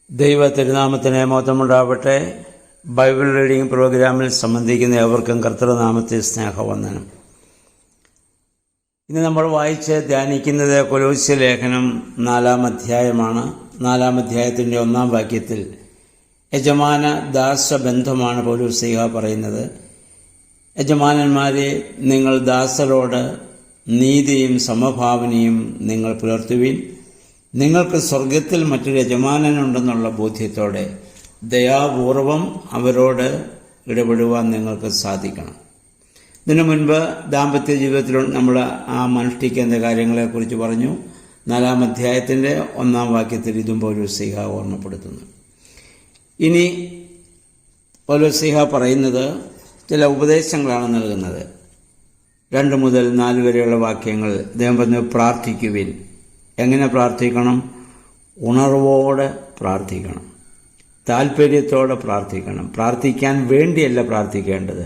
ദൈവ തിരുനാമത്തിന് മഹത്വമുണ്ടാവട്ടെ. Bible reading പ്രോഗ്രാമിൽ സംബന്ധിക്കുന്ന ഏവർക്കും കർത്തൃനാമത്തിൽ സ്നേഹവന്ദനം. ഇന്ന് നമ്മൾ വായിച്ച് ധ്യാനിക്കുന്നത് കൊലോസ്യ ലേഖനം 4-ാം അധ്യായമാണ്. 4-ാം അധ്യായത്തിൻ്റെ 1-ാം വാക്യത്തിൽ യജമാന ദാസബന്ധമാണ് പൗലോസ്ലീഹ പറയുന്നത്. യജമാനന്മാരെ, നിങ്ങൾ ദാസരോട് നീതിയും സമഭാവനയും നിങ്ങൾ പുലർത്തുവിൻ. നിങ്ങൾക്ക് സ്വർഗത്തിൽ മറ്റൊരു യജമാനനുണ്ടെന്നുള്ള ബോധ്യത്തോടെ ദയാപൂർവം അവരോട് ഇടപെടുവാൻ നിങ്ങൾക്ക് സാധിക്കണം. ഇതിനു മുൻപ് ദാമ്പത്യ ജീവിതത്തിൽ നമ്മൾ അനുഷ്ഠിക്കേണ്ട കാര്യങ്ങളെക്കുറിച്ച് പറഞ്ഞു. 4-ാം അധ്യായത്തിൻ്റെ 1-ാം വാക്യത്തിൽ ഇതും പൗലോസ്ലീഹ ഓർമ്മപ്പെടുത്തുന്നു. ഇനി പൗലോസ്ലീഹ പറയുന്നത് ചില ഉപദേശങ്ങളാണ് നൽകുന്നത്. 2 മുതൽ 4 വരെയുള്ള വാക്യങ്ങൾ അദ്ദേഹം പറഞ്ഞു, പ്രാർത്ഥിക്കുവിൻ. എങ്ങനെ പ്രാർത്ഥിക്കണം? ഉണർവോടെ പ്രാർത്ഥിക്കണം, താല്പര്യത്തോടെ പ്രാർത്ഥിക്കണം. പ്രാർത്ഥിക്കാൻ വേണ്ടിയല്ല പ്രാർത്ഥിക്കേണ്ടത്.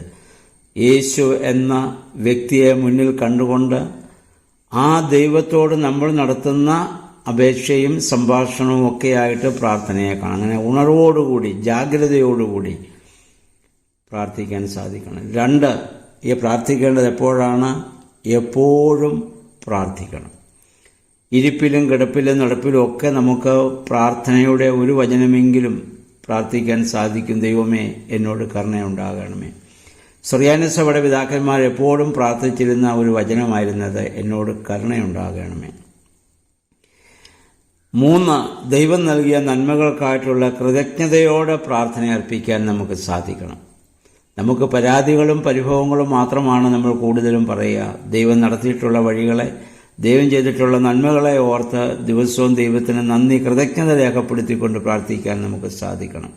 യേശു എന്ന വ്യക്തിയെ മുന്നിൽ കണ്ടുകൊണ്ട് ആ ദൈവത്തോട് നമ്മൾ നടത്തുന്ന അപേക്ഷയും സംഭാഷണവും ഒക്കെയായിട്ട് പ്രാർത്ഥനയെ കാണാം. അങ്ങനെ ഉണർവോടുകൂടി ജാഗ്രതയോടുകൂടി പ്രാർത്ഥിക്കാൻ സാധിക്കണം. 2, ഈ പ്രാർത്ഥിക്കേണ്ടത് എപ്പോഴാണ്? എപ്പോഴും പ്രാർത്ഥിക്കണം. ഇരിപ്പിലും കിടപ്പിലും നടപ്പിലും ഒക്കെ നമുക്ക് പ്രാർത്ഥനയുടെ ഒരു വചനമെങ്കിലും പ്രാർത്ഥിക്കാൻ സാധിക്കും. ദൈവമേ, എന്നോട് കരുണയുണ്ടാകണമേ. സുറിയാനി സഭയുടെ പിതാക്കന്മാർ എപ്പോഴും പ്രാർത്ഥിച്ചിരുന്ന ഒരു വചനമായിരുന്നത്, എന്നോട് കരുണയുണ്ടാകണമേ. 3, ദൈവം നൽകിയ നന്മകൾക്കായിട്ടുള്ള കൃതജ്ഞതയോടെ പ്രാർത്ഥന അർപ്പിക്കാൻ നമുക്ക് സാധിക്കണം. നമുക്ക് പരാതികളും പരിഭവങ്ങളും മാത്രമാണ് നമ്മൾ കൂടുതലും പറയുക. ദൈവം നടത്തിയിട്ടുള്ള വഴികളെ, ദൈവം ചെയ്തിട്ടുള്ള നന്മകളെ ഓർത്ത് ദിവസവും ദൈവത്തിന് നന്ദി, കൃതജ്ഞത രേഖപ്പെടുത്തിക്കൊണ്ട് പ്രാർത്ഥിക്കാൻ നമുക്ക് സാധിക്കണം.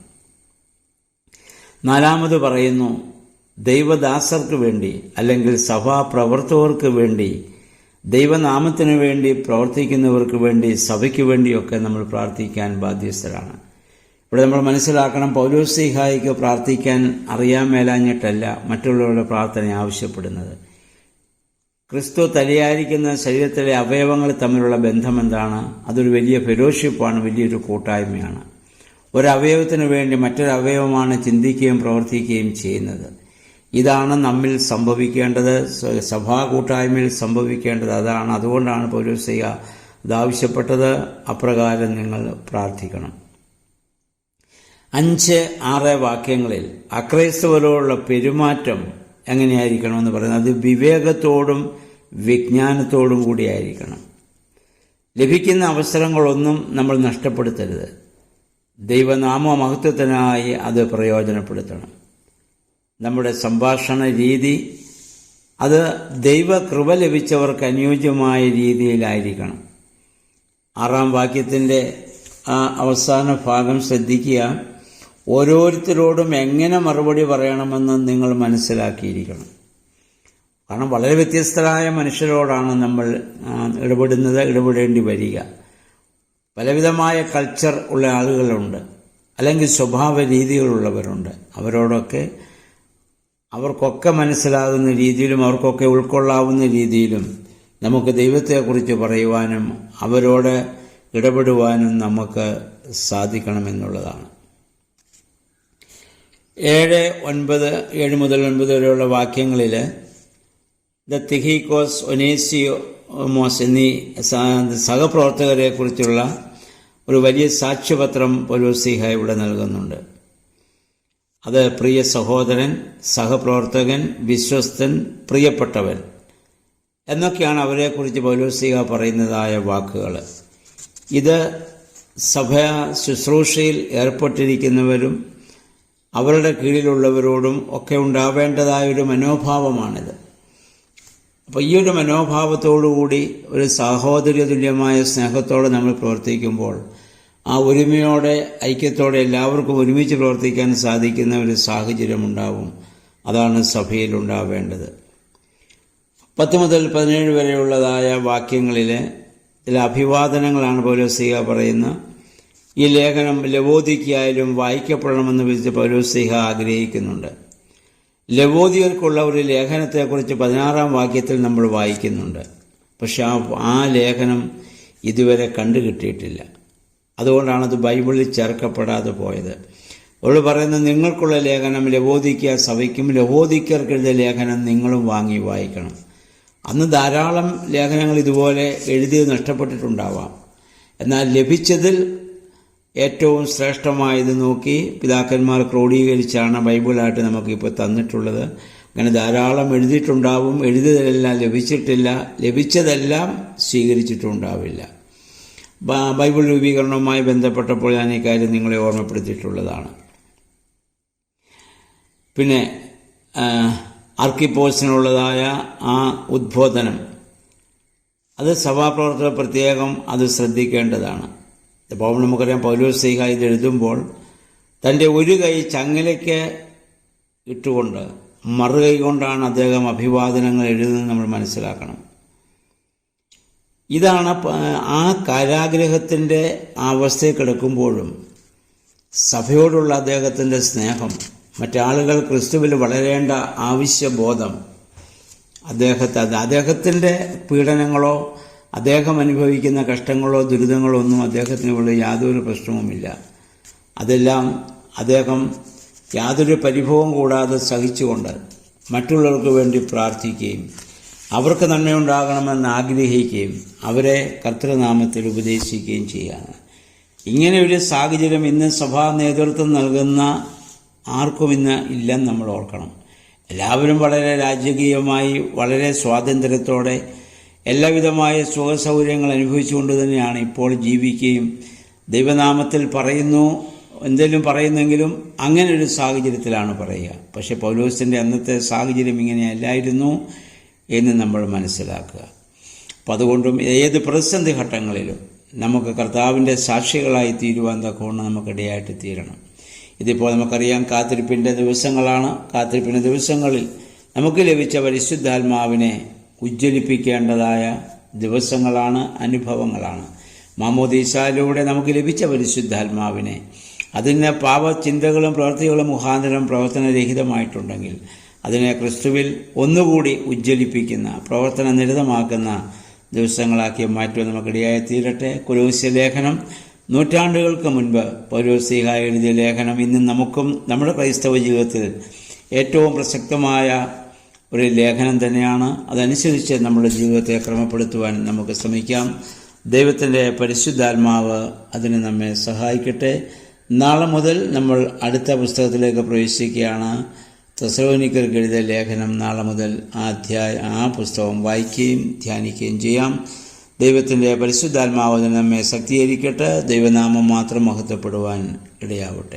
4-മത് പറയുന്നു, ദൈവദാസർക്ക് വേണ്ടി അല്ലെങ്കിൽ സഭാപ്രവർത്തകർക്ക് വേണ്ടി, ദൈവനാമത്തിനു വേണ്ടി പ്രവർത്തിക്കുന്നവർക്ക് വേണ്ടി, സഭയ്ക്ക് വേണ്ടിയൊക്കെ നമ്മൾ പ്രാർത്ഥിക്കാൻ ബാധ്യസ്ഥരാണ്. ഇവിടെ നമ്മൾ മനസ്സിലാക്കണം, പൗലോസ്ലീഹായ്ക്ക് പ്രാർത്ഥിക്കാൻ അറിയാൻ മേലാഞ്ഞിട്ടല്ല മറ്റുള്ളവരുടെ പ്രാർത്ഥന ആവശ്യപ്പെടുന്നത്. ക്രിസ്തു തലയായിരിക്കുന്ന ശരീരത്തിലെ അവയവങ്ങൾ തമ്മിലുള്ള ബന്ധം എന്താണ്? അതൊരു വലിയ ഫെലോഷിപ്പാണ്, വലിയൊരു കൂട്ടായ്മയാണ്. ഒരവയവത്തിന് വേണ്ടി മറ്റൊരവയവമാണ് ചിന്തിക്കുകയും പ്രവർത്തിക്കുകയും ചെയ്യുന്നത്. ഇതാണ് നമ്മിൽ സംഭവിക്കേണ്ടത്, സഭാ കൂട്ടായ്മയിൽ സംഭവിക്കേണ്ടത് അതാണ്. അതുകൊണ്ടാണ് പൗലോസ്ലീഹ ഇതാവശ്യപ്പെട്ടത്. അപ്രകാരം നിങ്ങൾ പ്രാർത്ഥിക്കണം. 5-6 വാക്യങ്ങളിൽ അക്രൈസ്തവരോടുള്ള പെരുമാറ്റം എങ്ങനെയായിരിക്കണമെന്ന് പറയുന്നത്, അത് വിവേകത്തോടും വിജ്ഞാനത്തോടും കൂടിയായിരിക്കണം. ലഭിക്കുന്ന അവസരങ്ങളൊന്നും നമ്മൾ നഷ്ടപ്പെടുത്തരുത്. ദൈവനാമ മഹത്വത്തിനായി അത് പ്രയോജനപ്പെടുത്തണം. നമ്മുടെ സംഭാഷണ രീതി അത് ദൈവകൃപ ലഭിച്ചവർക്ക് അനുയോജ്യമായ രീതിയിലായിരിക്കണം. 6-ാം വാക്യത്തിൻ്റെ അവസാന ഭാഗം ശ്രദ്ധിക്കുക. ഓരോരുത്തരോടും എങ്ങനെ മറുപടി പറയണമെന്ന് നിങ്ങൾ മനസ്സിലാക്കിയിരിക്കണം. കാരണം വളരെ വ്യത്യസ്തരായ മനുഷ്യരോടാണ് നമ്മൾ ഇടപെടേണ്ടി വരിക. പലവിധമായ കൾച്ചർ ഉള്ള ആളുകളുണ്ട്, അല്ലെങ്കിൽ സ്വഭാവ രീതികളുള്ളവരുണ്ട്. അവർക്കൊക്കെ മനസ്സിലാകുന്ന രീതിയിലും അവർക്കൊക്കെ ഉൾക്കൊള്ളാവുന്ന രീതിയിലും നമുക്ക് ദൈവത്തെക്കുറിച്ച് പറയുവാനും അവരോട് ഇടപെടുവാനും നമുക്ക് സാധിക്കണമെന്നുള്ളതാണ്. 7 മുതൽ 9 വരെയുള്ള വാക്യങ്ങളിൽ തിഖിക്കോസ്, ഒനേസിയോമോസ് എന്നീ സഹപ്രവർത്തകരെ കുറിച്ചുള്ള ഒരു വലിയ സാക്ഷ്യപത്രം പൗലോസ്ലീഹ ഇവിടെ നൽകുന്നുണ്ട്. അത് പ്രിയ സഹോദരൻ, സഹപ്രവർത്തകൻ, വിശ്വസ്തൻ, പ്രിയപ്പെട്ടവൻ എന്നൊക്കെയാണ് അവരെക്കുറിച്ച് പൗലോസ്ലീഹ പറയുന്നതായ വാക്കുകൾ. ഇത് സഭ ശുശ്രൂഷയിൽ ഏർപ്പെട്ടിരിക്കുന്നവരും അവരുടെ കീഴിലുള്ളവരോടും ഒക്കെ ഉണ്ടാവേണ്ടതായൊരു മനോഭാവമാണിത്. അപ്പോൾ ഈ ഒരു മനോഭാവത്തോടുകൂടി ഒരു സഹോദര്യ തുല്യമായ സ്നേഹത്തോടെ നമ്മൾ പ്രവർത്തിക്കുമ്പോൾ ആ ഒരുമയോടെ, ഐക്യത്തോടെ എല്ലാവർക്കും ഒരുമിച്ച് പ്രവർത്തിക്കാൻ സാധിക്കുന്ന ഒരു സാഹചര്യമുണ്ടാവും. അതാണ് സഭയിൽ ഉണ്ടാവേണ്ടത്. 10 മുതൽ 17 വരെയുള്ളതായ വാക്യങ്ങളിൽ ചില അഭിവാദനങ്ങളാണ് പൗലോസ്ലീഹ പറയുന്നത്. ഈ ലേഖനം ലവോദിക്കയായാലും വായിക്കപ്പെടണമെന്ന് വിളിച്ച് പൗലോസ്ലീഹ ആഗ്രഹിക്കുന്നുണ്ട്. ലവോദിയർക്കുള്ള ഒരു ലേഖനത്തെക്കുറിച്ച് 16-ാം വാക്യത്തിൽ നമ്മൾ വായിക്കുന്നുണ്ട്. പക്ഷെ ആ ലേഖനം ഇതുവരെ കണ്ടുകിട്ടിയിട്ടില്ല. അതുകൊണ്ടാണ് അത് ബൈബിളിൽ ചേർക്കപ്പെടാതെ പോയത്. അവൾ പറയുന്നത്, നിങ്ങൾക്കുള്ള ലേഖനം ലവോദിക്ക സഭയ്ക്കും ലവോദിക്കർക്കെഴുതിയ ലേഖനം നിങ്ങളും വാങ്ങി വായിക്കണം. അന്ന് ധാരാളം ലേഖനങ്ങൾ ഇതുപോലെ എഴുതി നഷ്ടപ്പെട്ടിട്ടുണ്ടാവാം. എന്നാൽ ലഭിച്ചതിൽ ഏറ്റവും ശ്രേഷ്ഠമായത് നോക്കി പിതാക്കന്മാർ ക്രോഡീകരിച്ചാണ് ബൈബിളായിട്ട് നമുക്കിപ്പോൾ തന്നിട്ടുള്ളത്. അങ്ങനെ ധാരാളം എഴുതിയിട്ടുണ്ടാവും. എഴുതിയതെല്ലാം ലഭിച്ചിട്ടില്ല, ലഭിച്ചതെല്ലാം സ്വീകരിച്ചിട്ടുണ്ടാവില്ല. ബൈബിൾ രൂപീകരണവുമായി ബന്ധപ്പെട്ടപ്പോൾ ഞാൻ ഈ കാര്യം നിങ്ങളെ ഓർമ്മപ്പെടുത്തിയിട്ടുള്ളതാണ്. പിന്നെ ആർക്കിപ്പോസിനുള്ളതായ ആ ഉദ്ബോധനം, അത് സഭാപ്രവർത്തകർ പ്രത്യേകം അത് ശ്രദ്ധിക്കേണ്ടതാണ്. ഇപ്പോൾ നമുക്കറിയാം, പൗലോസ്ലീഹ ഇത് എഴുതുമ്പോൾ തൻ്റെ ഒരു കൈ ചങ്ങലയ്ക്ക് ഇട്ടുകൊണ്ട് മറുകൈ കൊണ്ടാണ് അദ്ദേഹം അഭിവാദനങ്ങൾ എഴുതുന്നത് നമ്മൾ മനസ്സിലാക്കണം. ഇതാണ് ആ കാരാഗ്രഹത്തിൻ്റെ അവസ്ഥയിൽ കിടക്കുമ്പോഴും സഭയോടുള്ള അദ്ദേഹത്തിൻ്റെ സ്നേഹം, മറ്റാളുകൾ ക്രിസ്തുവിൽ വളരേണ്ട ആവശ്യബോധം, അദ്ദേഹത്തിൻ്റെ പീഡനങ്ങളോ അദ്ദേഹം അനുഭവിക്കുന്ന കഷ്ടങ്ങളോ ദുരിതങ്ങളോ ഒന്നും അദ്ദേഹത്തിനുള്ള യാതൊരു പ്രശ്നവുമില്ല. അതെല്ലാം അദ്ദേഹം യാതൊരു പരിഭവവും കൂടാതെ സഹിച്ചുകൊണ്ട് മറ്റുള്ളവർക്ക് വേണ്ടി പ്രാർത്ഥിക്കുകയും അവർക്ക് നന്മയുണ്ടാകണമെന്ന് ആഗ്രഹിക്കുകയും അവരെ കർത്തൃനാമത്തിൽ ഉപദേശിക്കുകയും ചെയ്യുകയാണ്. ഇങ്ങനെ ഒരു സാഹചര്യം ഇന്ന് സഭാ നേതൃത്വം നൽകുന്ന ആർക്കും ഇന്ന് ഇല്ലെന്ന് നമ്മൾ ഓർക്കണം. എല്ലാവരും വളരെ രാജകീയമായി വളരെ സ്വാതന്ത്ര്യത്തോടെ എല്ലാവിധമായ സുഖസൗകര്യങ്ങൾ അനുഭവിച്ചുകൊണ്ട് തന്നെയാണ് ഇപ്പോൾ ജീവിക്കുകയും ദൈവനാമത്തിൽ എന്തെങ്കിലും പറയുന്നെങ്കിലും അങ്ങനെ ഒരു സാഹചര്യത്തിലാണ് പറയുക. പക്ഷേ പൗലോസിൻ്റെ അന്നത്തെ സാഹചര്യം ഇങ്ങനെയല്ലായിരുന്നു എന്ന് നമ്മൾ മനസ്സിലാക്കുക. അപ്പം അതുകൊണ്ടും ഏത് പ്രതിസന്ധി ഘട്ടങ്ങളിലും നമുക്ക് കർത്താവിൻ്റെ സാക്ഷികളായി തീരുവാൻ തക്കവണ്ണം നമുക്കിടയായിട്ട് തീരണം. ഇതിപ്പോൾ നമുക്കറിയാം, കാത്തിരിപ്പിൻ്റെ ദിവസങ്ങളാണ്. കാത്തിരിപ്പിൻ്റെ ദിവസങ്ങളിൽ നമുക്ക് ലഭിച്ച പരിശുദ്ധാത്മാവിനെ ഉജ്ജ്വലിപ്പിക്കേണ്ടതായ ദിവസങ്ങളാണ്, അനുഭവങ്ങളാണ്. മാമോദീസായിലൂടെ നമുക്ക് ലഭിച്ച പരിശുദ്ധാത്മാവിനെ, അതിന് പാപചിന്തകളും പ്രവൃത്തികളും മുഖാന്തരം പ്രവർത്തനരഹിതമായിട്ടുണ്ടെങ്കിൽ അതിനെ ക്രിസ്തുവിൽ ഒന്നുകൂടി ഉജ്ജ്വലിപ്പിക്കുന്ന, പ്രവർത്തന നിരതമാക്കുന്ന ദിവസങ്ങളാക്കി മാറ്റുവാൻ നമുക്കിടയായി തീരട്ടെ. കൊലോസ്യ ലേഖനം നൂറ്റാണ്ടുകൾക്ക് മുൻപ് പൗലോസ്ലീഹ എഴുതിയ ലേഖനം ഇന്ന് നമുക്കും നമ്മുടെ ക്രൈസ്തവ ജീവിതത്തിൽ ഏറ്റവും പ്രസക്തമായ ഒരു ലേഖനം തന്നെയാണ്. അതനുസരിച്ച് നമ്മുടെ ജീവിതത്തെ ക്രമപ്പെടുത്തുവാൻ നമുക്ക് ശ്രമിക്കാം. ദൈവത്തിൻ്റെ പരിശുദ്ധാത്മാവ് അതിന് നമ്മെ സഹായിക്കട്ടെ. നാളെ മുതൽ നമ്മൾ അടുത്ത പുസ്തകത്തിലേക്ക് പ്രവേശിക്കുകയാണ്. തെസ്സലോനിക്കർക്ക് എഴുതിയ ലേഖനം നാളെ മുതൽ ആ പുസ്തകം വായിക്കുകയും ധ്യാനിക്കുകയും ചെയ്യാം. ദൈവത്തിൻ്റെ പരിശുദ്ധാത്മാവ് നമ്മെ ശക്തീകരിക്കട്ടെ. ദൈവനാമം മാത്രം മഹത്വപ്പെടുവാൻ ഇടയാവട്ടെ.